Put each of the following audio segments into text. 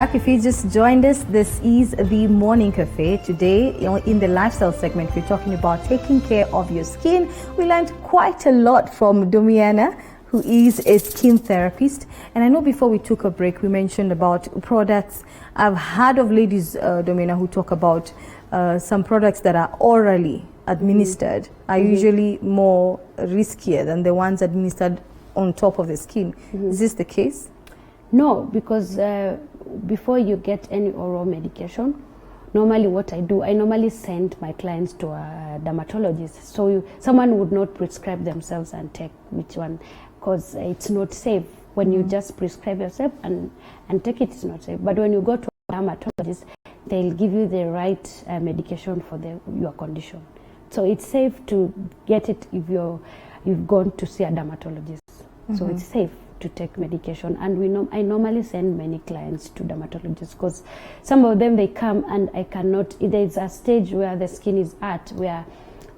back. If you just joined us, this is the Morning Cafe. Today, in the lifestyle segment, we're talking about taking care of your skin. We learned quite a lot from Domiana, who is a skin therapist. And I know before we took a break, we mentioned about products. I've heard of ladies, Domiana, who talk about some products that are orally administered are usually more riskier than the ones administered on top of the skin. Is this the case? No, because before you get any oral medication, normally what I do, I normally send my clients to a dermatologist. So someone would not prescribe themselves and take which one, because it's not safe. When you just prescribe yourself and take it, it's not safe. But when you go to a dermatologist, they'll give you the right medication for your condition. So it's safe to get it if you've gone to see a dermatologist. So it's safe to take medication, and I normally send many clients to dermatologists because some of them, they come and I cannot. There's a stage where the skin is at where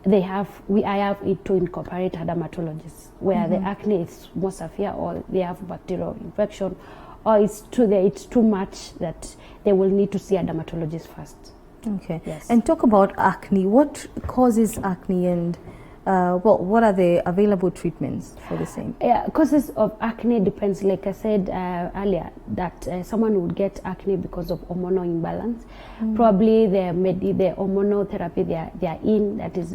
I have it to incorporate a dermatologist where the acne is more severe, or they have bacterial infection, or it's too much that they will need to see a dermatologist first. Okay. Yes. And talk about acne. What causes acne, and what are the available treatments for the same? Yeah, causes of acne depends. Like I said earlier, that someone would get acne because of hormonal imbalance. Probably the hormonal therapy they are in, that is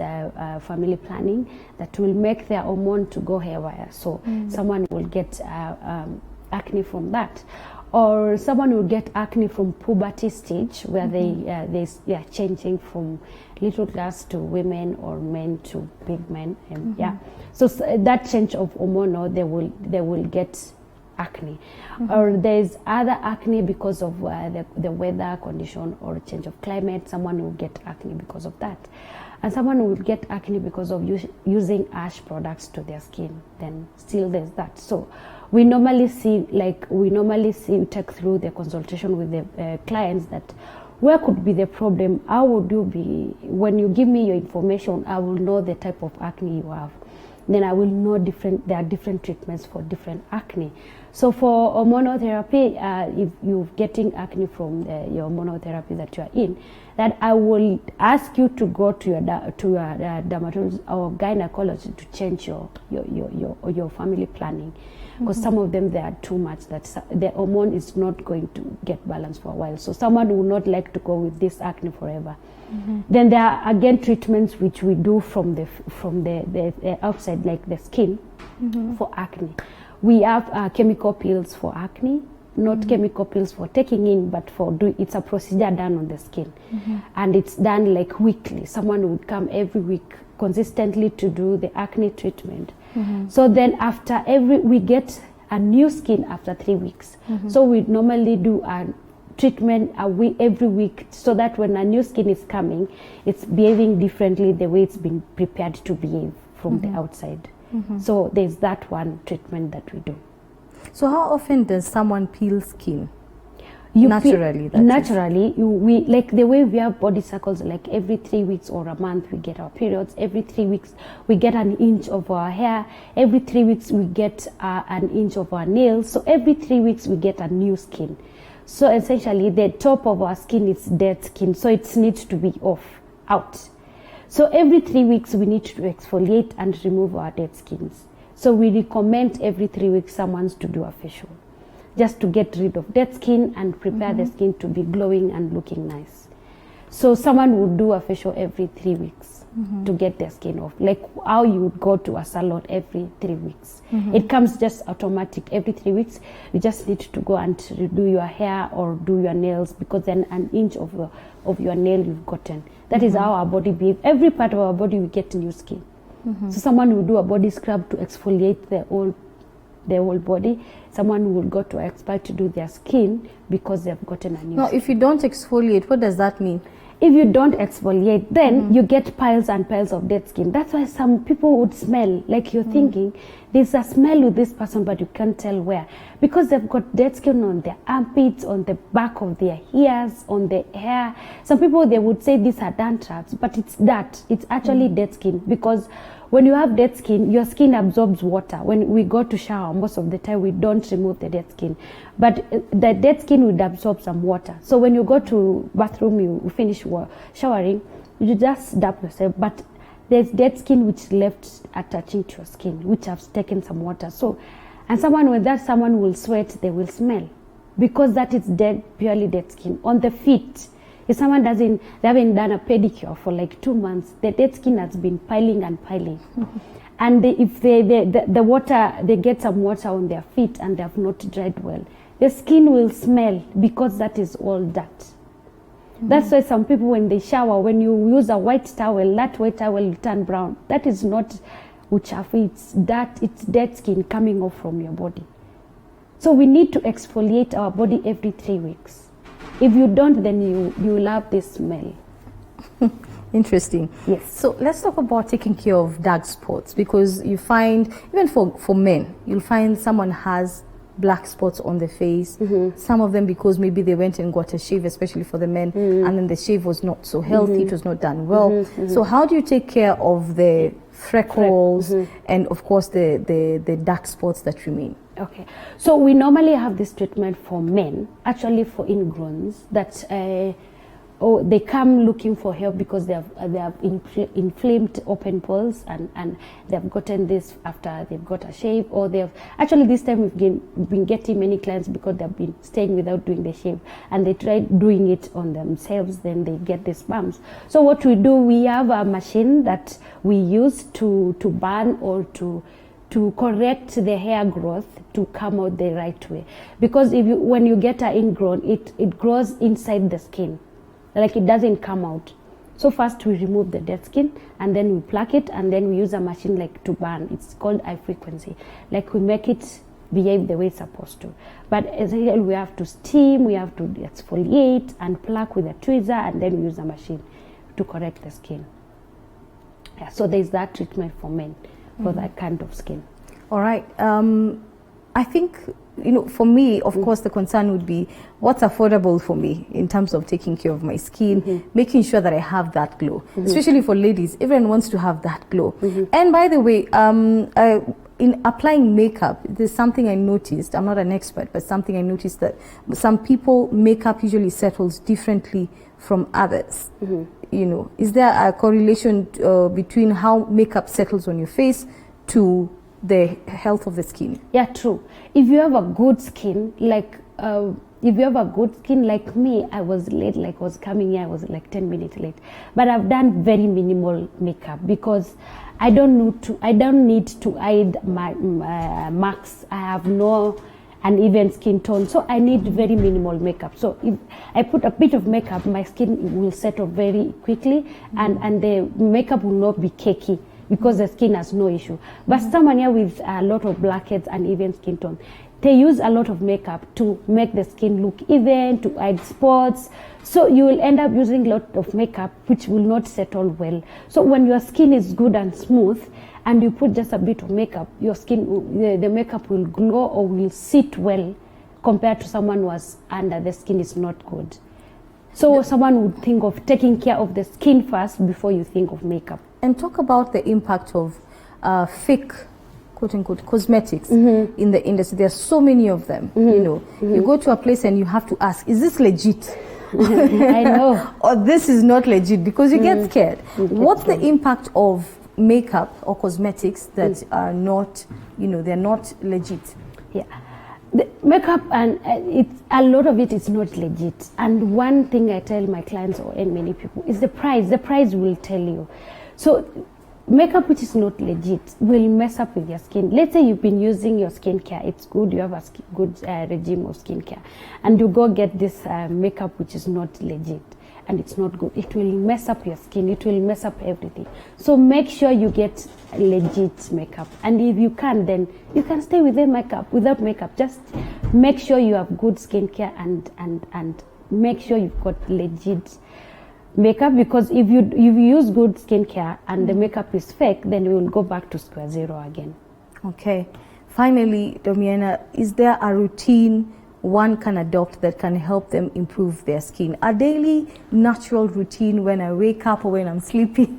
family planning, that will make their hormone to go haywire. So someone will get acne from that. Or someone will get acne from puberty stage, where they are changing from little girls to women, or men to big men, and so that change of hormonal, they will get acne. Or there's other acne because of the weather condition or change of climate. Someone will get acne because of that, and someone will get acne because of using harsh products to their skin. Then still there's that. So we normally take through the consultation with the clients that where could be the problem. How would you be, when you give me your information, I will know the type of acne you have. Then I will know there are different treatments for different acne. So for hormonal therapy, if you're getting acne from your hormonal therapy that you are in, that I will ask you to go to your dermatologist or gynecologist to change your family planning. Because some of them, they are too much, that the hormone is not going to get balanced for a while. So someone would not like to go with this acne forever. Then there are again treatments which we do from the outside, like the skin, for acne. We have chemical pills for acne, not chemical pills for taking in, but it's a procedure done on the skin, and it's done like weekly. Someone would come every week consistently to do the acne treatment. So then we get a new skin after 3 weeks. So we normally do a treatment every week, so that when a new skin is coming, it's behaving differently the way it's been prepared to behave from the outside. So there's that one treatment that we do. So how often does someone peel skin? Naturally, we like the way we have body cycles, like every 3 weeks or a month we get our periods. Every 3 weeks we get an inch of our hair. Every 3 weeks we get an inch of our nails. So every 3 weeks we get a new skin. So essentially the top of our skin is dead skin, so it needs to be out. So every 3 weeks we need to exfoliate and remove our dead skins. So we recommend every 3 weeks someone to do a facial, just to get rid of dead skin and prepare the skin to be glowing and looking nice. So someone would do a facial every 3 weeks to get their skin off, like how you would go to a salon every 3 weeks. It comes just automatic. Every 3 weeks you just need to go and do your hair or do your nails, because then an inch of your nail you've gotten. That is how our body behaves. Every part of our body we get new skin. So someone will do a body scrub to exfoliate the whole body. Someone will go to an expert to do their skin because they've gotten a new Now, skin. if you don't exfoliate, what does that mean? If you don't exfoliate, then you get piles and piles of dead skin. That's why some people would smell like you're thinking there's a smell with this person, but you can't tell where, because they've got dead skin on their armpits, on the back of their ears, on the hair. Some people, they would say these are dandruffs, but it's that. It's actually dead skin, because when you have dead skin, your skin absorbs water. When we go to shower, most of the time we don't remove the dead skin, but the dead skin would absorb some water. So when you go to bathroom, you finish showering, you just dab yourself, but there's dead skin which left attaching to your skin, which has taken some water. So, and someone will sweat, they will smell, because that is dead, purely dead skin. On the feet, if someone they haven't done a pedicure for like 2 months, the dead skin has been piling and piling. And if the water, they get some water on their feet and they have not dried well, the skin will smell, because that is all dirt. That's why some people, when they shower, when you use a white towel, that white towel will turn brown. That is not uchafu, it's dirt, it's dead skin coming off from your body. So we need to exfoliate our body every 3 weeks. If you don't, then you will have this smell. Interesting. Yes. So let's talk about taking care of dark spots, because you find, even for men, you'll find someone has black spots on the face. Some of them because maybe they went and got a shave, especially for the men, and then the shave was not so healthy, it was not done well. So how do you take care of the freckles and of course the dark spots that remain? Okay, so we normally have this treatment for men, actually for ingrowns, that they come looking for help because they have inflamed open pores, and they have gotten this after they've got a shave, or they have, actually this time we've been getting many clients because they've been staying without doing the shave, and they tried doing it on themselves, then they get these bumps. So what we do, we have a machine that we use to burn or to correct the hair growth to come out the right way, because when you get an ingrown, it grows inside the skin, like it doesn't come out. So first we remove the dead skin, and then we pluck it, and then we use a machine like to burn. It's called high frequency, like we make it behave the way it's supposed to. But essentially we have to steam, we have to exfoliate and pluck with a tweezer, and then we use a machine to correct the skin. Yeah, so there's that treatment for men for that kind of skin. All right. I think, for me, of course, the concern would be what's affordable for me in terms of taking care of my skin, making sure that I have that glow, especially for ladies. Everyone wants to have that glow. And by the way, in applying makeup, there's something I noticed. I'm not an expert, but something I noticed, that some people, makeup usually settles differently from others. Is there a correlation between how makeup settles on your face to the health of the skin? Yeah, true. If you have a good skin, like me, I was late, like I was coming here, I was like 10 minutes late. But I've done very minimal makeup because I don't need to hide my marks. I have no uneven skin tone, so I need very minimal makeup. So if I put a bit of makeup, my skin will settle very quickly, and the makeup will not be cakey, because the skin has no issue. But someone here with a lot of blackheads and even skin tone, they use a lot of makeup to make the skin look even, to hide spots. So you will end up using a lot of makeup which will not settle well. So when your skin is good and smooth and you put just a bit of makeup, your skin, the makeup will glow or will sit well compared to someone who was under the skin is not good. So someone would think of taking care of the skin first before you think of makeup. And talk about the impact of fake, quote-unquote, cosmetics in the industry. There are so many of them. You go to a place and you have to ask, is this legit? I know. Or this is not legit, because you get scared. What's the impact of makeup or cosmetics that are not, they're not legit? Yeah. The makeup, and a lot of it is not legit. And one thing I tell my clients and many people is the price. The price will tell you. So makeup which is not legit will mess up with your skin. Let's say you've been using your skincare, it's good, you have a good regime of skincare, and you go get this makeup which is not legit and it's not good. It will mess up your skin, it will mess up everything. So make sure you get legit makeup, and if you can, then you can stay with the makeup, without makeup. Just make sure you have good skincare and make sure you've got legit makeup, because if you use good skincare and the makeup is fake, then you will go back to square zero again. Okay. Finally, Domiana, is there a routine one can adopt that can help them improve their skin? A daily natural routine when I wake up or when I'm sleeping,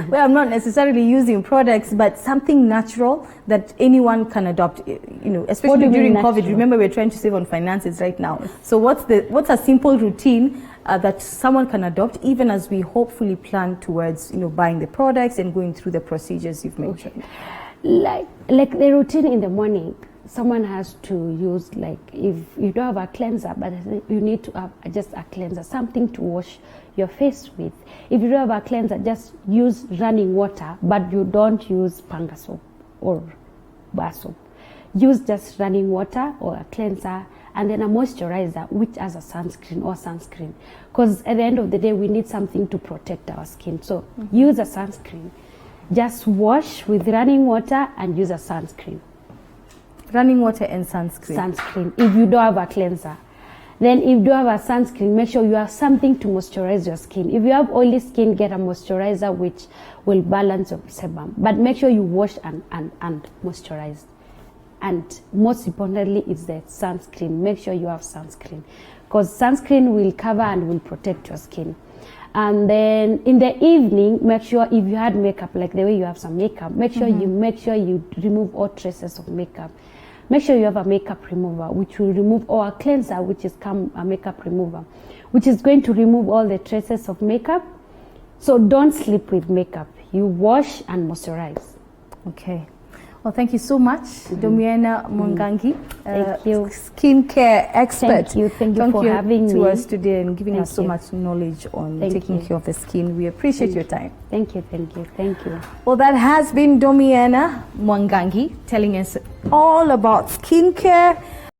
where I'm not necessarily using products, but something natural that anyone can adopt, especially during COVID. Remember, we're trying to save on finances right now. So what's a simple routine that someone can adopt, even as we hopefully plan towards, buying the products and going through the procedures you've mentioned? Like the routine in the morning, someone has to use, like, if you don't have a cleanser, but you need to have just a cleanser, something to wash your face with. If you don't have a cleanser, just use running water, but you don't use panga soap or bar soap. Use just running water or a cleanser, and then a moisturizer, which has a sunscreen. Because at the end of the day, we need something to protect our skin. So use a sunscreen. Just wash with running water and use a sunscreen. Running water and sunscreen. Sunscreen, if you don't have a cleanser. Then if you don't have a sunscreen, make sure you have something to moisturize your skin. If you have oily skin, get a moisturizer which will balance your sebum. But make sure you wash and moisturize. And most importantly is the sunscreen. Make sure you have sunscreen, because sunscreen will cover and will protect your skin. And then in the evening, make sure if you had makeup, like the way you have some makeup, make sure you remove all traces of makeup. Make sure you have a makeup remover, which will remove, or a cleanser, which is a makeup remover, which is going to remove all the traces of makeup. So don't sleep with makeup. You wash and moisturize. Okay. Well, thank you so much, Domiana Mwangangi, Thank you. Skincare expert. Thank you for having to me. us today and giving us so much knowledge on taking care of the skin. We appreciate your time. Thank you. Well, that has been Domiana Mwangangi telling us all about skincare